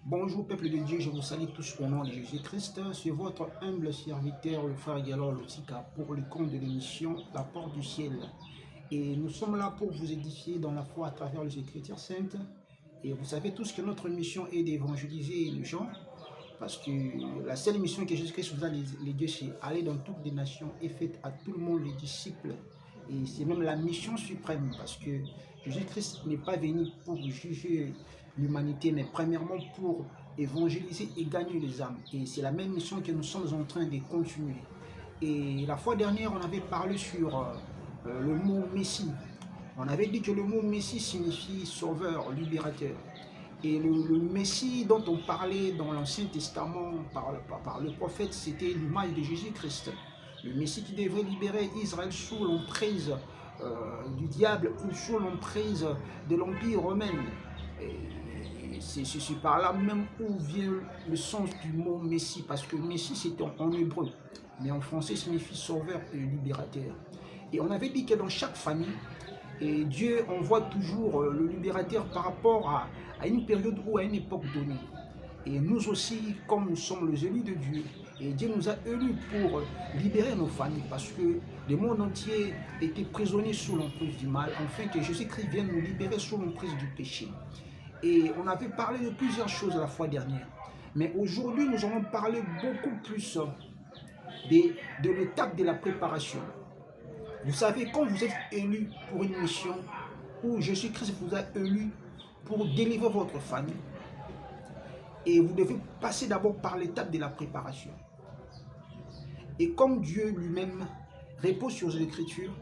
Bonjour peuple de Dieu, je vous salue tous au nom de Jésus-Christ. C'est votre humble serviteur, le frère Galor Lotika, pour le compte de l'émission La Porte du Ciel. Et nous sommes là pour vous édifier dans la foi à travers les Écritures saintes. Et vous savez tous que notre mission est d'évangéliser les gens, parce que la seule mission que Jésus-Christ vous a léguée, c'est aller dans toutes les nations et faites à tout le monde les disciples. Et c'est même la mission suprême, parce que Jésus-Christ n'est pas venu pour juger l'humanité, mais premièrement pour évangéliser et gagner les âmes. Et c'est la même mission que nous sommes en train de continuer. Et la fois dernière, on avait parlé sur le mot Messie. On avait dit que le mot Messie signifie sauveur, libérateur. Et le Messie dont on parlait dans l'Ancien Testament par le prophète, c'était l'image de Jésus-Christ. Le Messie qui devrait libérer Israël sous l'emprise du diable ou sous l'emprise de l'Empire romain. C'est par là même où vient le sens du mot Messie, parce que Messie c'est en hébreu, mais en français signifie sauveur et libérateur. Et on avait dit que dans chaque famille, et Dieu envoie toujours le libérateur par rapport à une période ou à une époque donnée. Et nous aussi, comme nous sommes les élus de Dieu, et Dieu nous a élus pour libérer nos familles, parce que le monde entier était prisonnier sous l'emprise du mal, afin que Jésus-Christ vienne nous libérer sous l'emprise du péché. Et on avait parlé de plusieurs choses la fois dernière. Mais aujourd'hui, nous allons parler beaucoup plus de l'étape de la préparation. Vous savez, quand vous êtes élu pour une mission, où Jésus-Christ vous a élu pour délivrer votre famille, et vous devez passer d'abord par l'étape de la préparation. Et comme Dieu lui-même repose sur les Écritures,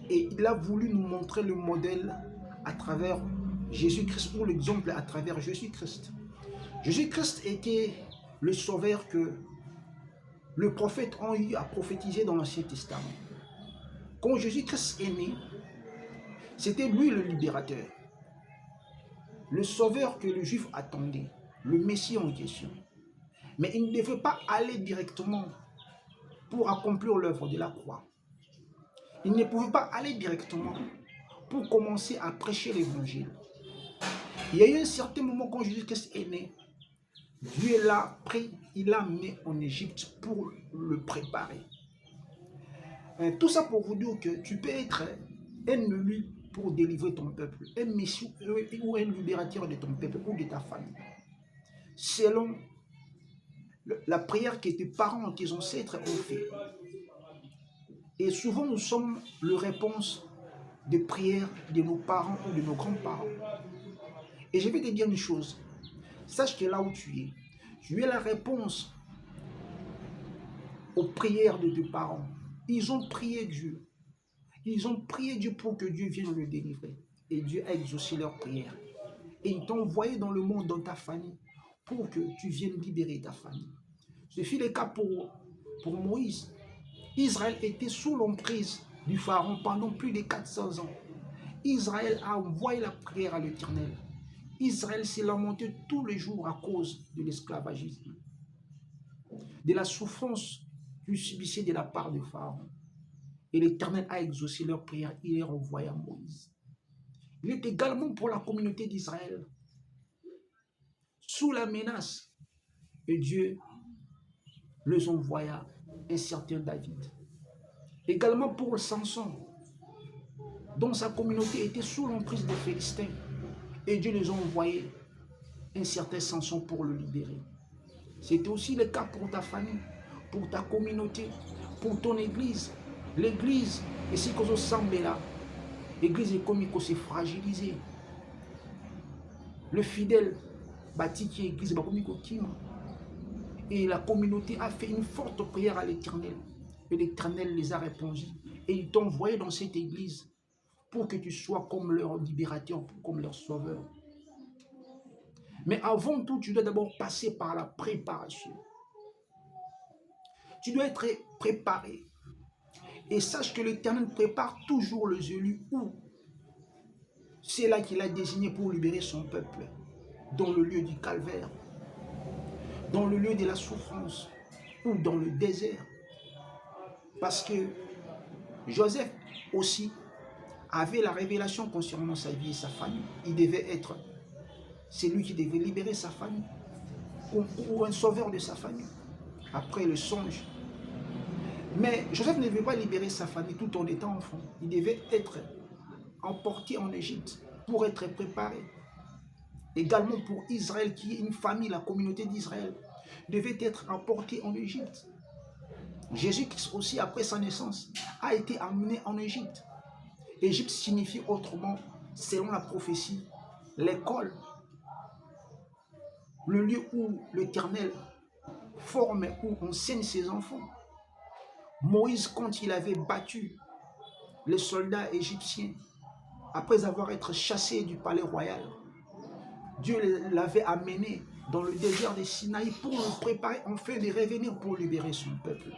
et il a voulu nous montrer le modèle à travers Jésus-Christ, ou l'exemple à travers Jésus-Christ. Jésus-Christ était le sauveur que le prophète ont eu à prophétiser dans l'Ancien Testament. Quand Jésus-Christ est né, c'était lui le libérateur, le sauveur que le juif attendait, le Messie en question. Mais il ne devait pas aller directement pour accomplir l'œuvre de la croix. Il ne pouvait pas aller directement pour commencer à prêcher l'évangile. Il y a eu un certain moment quand Jésus-Christ est né, Dieu l'a pris, il l'a mis en Égypte pour le préparer. Tout ça pour vous dire que tu peux être un élu pour délivrer ton peuple, un messie ou un libérateur de ton peuple ou de ta famille, selon la prière que tes parents, tes ancêtres ont fait. Et souvent nous sommes la réponse de prières de nos parents ou de nos grands-parents. Et je vais te dire une chose, sache que là où tu es la réponse aux prières de tes parents. Ils ont prié Dieu. Ils ont prié Dieu pour que Dieu vienne le délivrer. Et Dieu a exaucé leur prière. Et il t'a envoyé dans le monde, dans ta famille, pour que tu viennes libérer ta famille. Ce fut le cas pour Moïse. Israël était sous l'emprise du Pharaon pendant plus de 400 ans. Israël a envoyé la prière à l'Éternel. Israël s'est lamenté tous les jours à cause de l'esclavagisme, de la souffrance qu'ils subissaient de la part du Pharaon. Et l'Éternel a exaucé leur prière, il les renvoya à Moïse. Il est également pour la communauté d'Israël, sous la menace, et Dieu les envoya un certain David. Également pour Samson, dont sa communauté était sous l'emprise des Philistins, et Dieu les a envoyés un certain Samson pour le libérer. C'était aussi le cas pour ta famille, pour ta communauté, pour ton église. L'église, et si qu'on semble là, l'église est comme il s'est fragilisée. Le fidèle bâti qui est l'église, et la communauté a fait une forte prière à l'Éternel. Et l'Éternel les a répondu. Et il t'a envoyé dans cette église pour que tu sois comme leur libérateur, comme leur sauveur. Mais avant tout, tu dois d'abord passer par la préparation. Tu dois être préparé. Et sache que l'Éternel prépare toujours les élus où c'est là qu'il a désigné pour libérer son peuple, dans le lieu du calvaire, dans le lieu de la souffrance ou dans le désert. Parce que Joseph aussi avait la révélation concernant sa vie et sa famille. Il devait être celui qui devait libérer sa famille. ou un sauveur de sa famille. Après le songe. Mais Joseph ne devait pas libérer sa famille tout en étant enfant. Il devait être emporté en Égypte pour être préparé. Également pour Israël, qui est une famille, la communauté d'Israël, devait être emporté en Égypte. Jésus-Christ aussi, après sa naissance, a été amené en Égypte. Égypte signifie autrement, selon la prophétie, l'école, le lieu où l'Éternel forme, où enseigne ses enfants. Moïse, quand il avait battu les soldats égyptiens, après avoir été chassé du palais royal, Dieu l'avait amené dans le désert de Sinaï pour le préparer enfin de revenir pour libérer son peuple.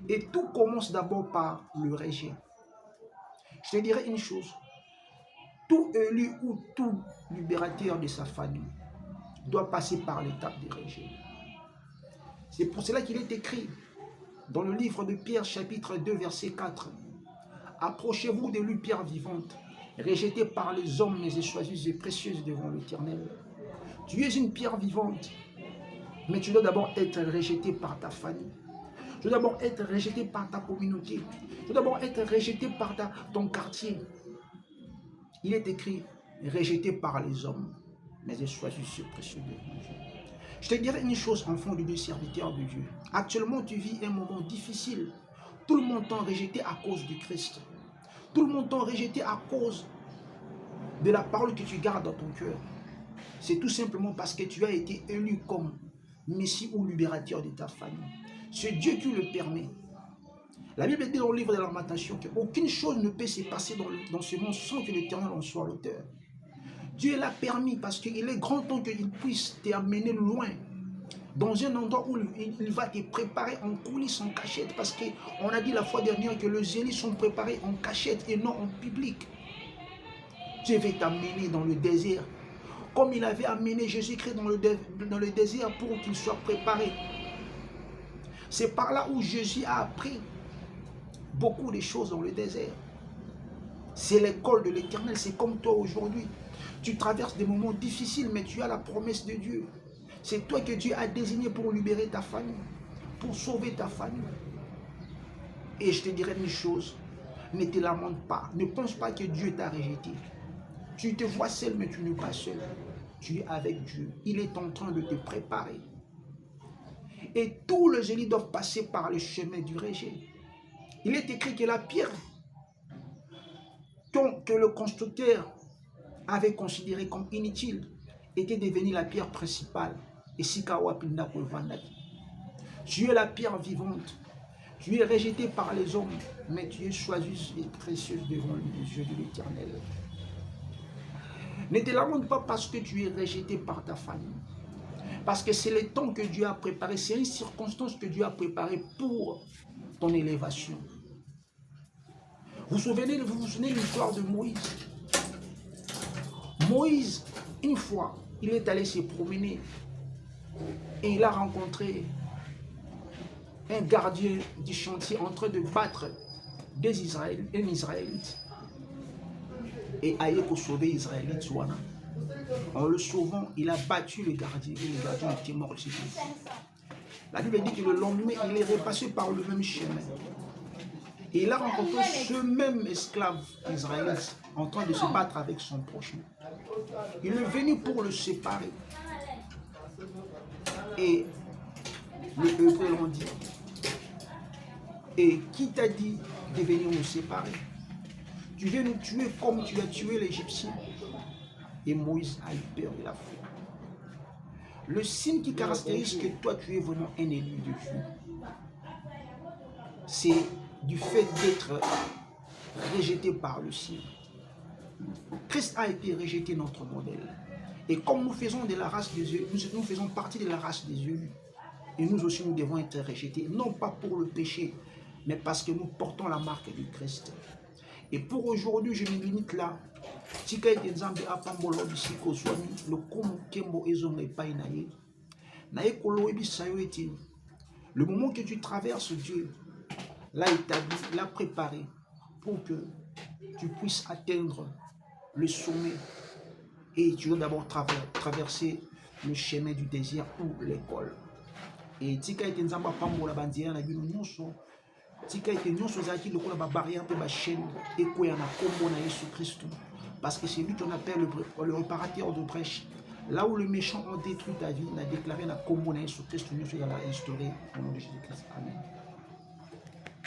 Et tout commence d'abord par le rejet. Je te dirais une chose, tout élu ou tout libérateur de sa famille doit passer par l'étape du rejet. C'est pour cela qu'il est écrit dans le livre de Pierre, chapitre 2, verset 4. Approchez-vous de lui, pierre vivante, rejetée par les hommes, mais choisie et précieuse devant l'Éternel. Tu es une pierre vivante, mais tu dois d'abord être rejeté par ta famille. Tu dois d'abord être rejeté par ta communauté. Tu dois d'abord être rejeté par ton quartier. Il est écrit, rejeté par les hommes, mais choisi et précieux devant Dieu. Je te dirais une chose, enfant de Dieu, serviteur de Dieu. Actuellement, tu vis un moment difficile. Tout le monde t'a rejeté à cause du Christ. Tout le monde t'a rejeté à cause de la parole que tu gardes dans ton cœur. C'est tout simplement parce que tu as été élu comme Messie ou libérateur de ta famille. C'est Dieu qui le permet. La Bible dit dans le livre de Lamentation qu'aucune chose ne peut se passer dans ce monde sans que l'Éternel en soit l'auteur. Dieu l'a permis parce qu'il est grand temps qu'il puisse t'amener loin, dans un endroit où il va te préparer en coulisses, en cachette, parce qu'on a dit la fois dernière que les élis sont préparés en cachette et non en public. Dieu va t'amener dans le désert, comme il avait amené Jésus-Christ dans le désert pour qu'il soit préparé. C'est par là où Jésus a appris beaucoup de choses dans le désert. C'est l'école de l'Éternel, c'est comme toi aujourd'hui. Tu traverses des moments difficiles, mais tu as la promesse de Dieu. C'est toi que Dieu a désigné pour libérer ta famille, pour sauver ta famille. Et je te dirai une chose, ne te lamente pas, ne pense pas que Dieu t'a rejeté. Tu te vois seul, mais tu n'es pas seul. Tu es avec Dieu. Il est en train de te préparer. Et tous les élis doivent passer par le chemin du rejet. Il est écrit que la pierre que le constructeur avait considérée comme inutile était devenue la pierre principale. Et tu es la pierre vivante. Tu es rejeté par les hommes, mais tu es choisi et précieuse devant les yeux de l'Éternel. Ne te lamente pas parce que tu es rejeté par ta famille. Parce que c'est le temps que Dieu a préparé, c'est une circonstance que Dieu a préparée pour ton élévation. Vous vous souvenez de l'histoire de Moïse? Moïse, une fois, il est allé se promener et il a rencontré un gardien du chantier en train de battre un Israélite. Et aïe pour sauver l'Israélite, en le sauvant, il a battu le gardien et le gardien était mort. La Bible dit que le lendemain, il est repassé par le même chemin. Et il a rencontré ce même esclave israélite en train de se battre avec son prochain. Il est venu pour le séparer. Et les Hébreux l'ont dit. Et qui t'a dit de venir nous séparer? Tu viens nous tuer comme tu as tué l'Égyptien. Et Moïse a eu peur de la foi. Le signe qui caractérise que toi tu es vraiment un élu de Dieu, c'est du fait d'être rejeté par le ciel. Christ a été rejeté, notre modèle. Et comme nous faisons de la race des élus, nous faisons partie de la race des élus. Et nous aussi, nous devons être rejetés, non pas pour le péché, mais parce que nous portons la marque du Christ. Et pour aujourd'hui, je me limite là. Le moment que tu traverses, Dieu l'a établi, l'a préparé pour que tu puisses atteindre le sommet. Et tu dois d'abord traverser le chemin du désir ou l'école. Et tika ete nzamba pambola banzela na bino nyonso, tika ete nyonso zaki lokola ba barrière pe ba chaîne ekoya na kombo na Yesu Christ, parce que c'est lui qu'on appelle le réparateur de brèche. Là où le méchant a détruit ta vie, on a déclaré na kombo na Yesu Christ nyonso za la instauré au nom de Jésus Christ. Amen.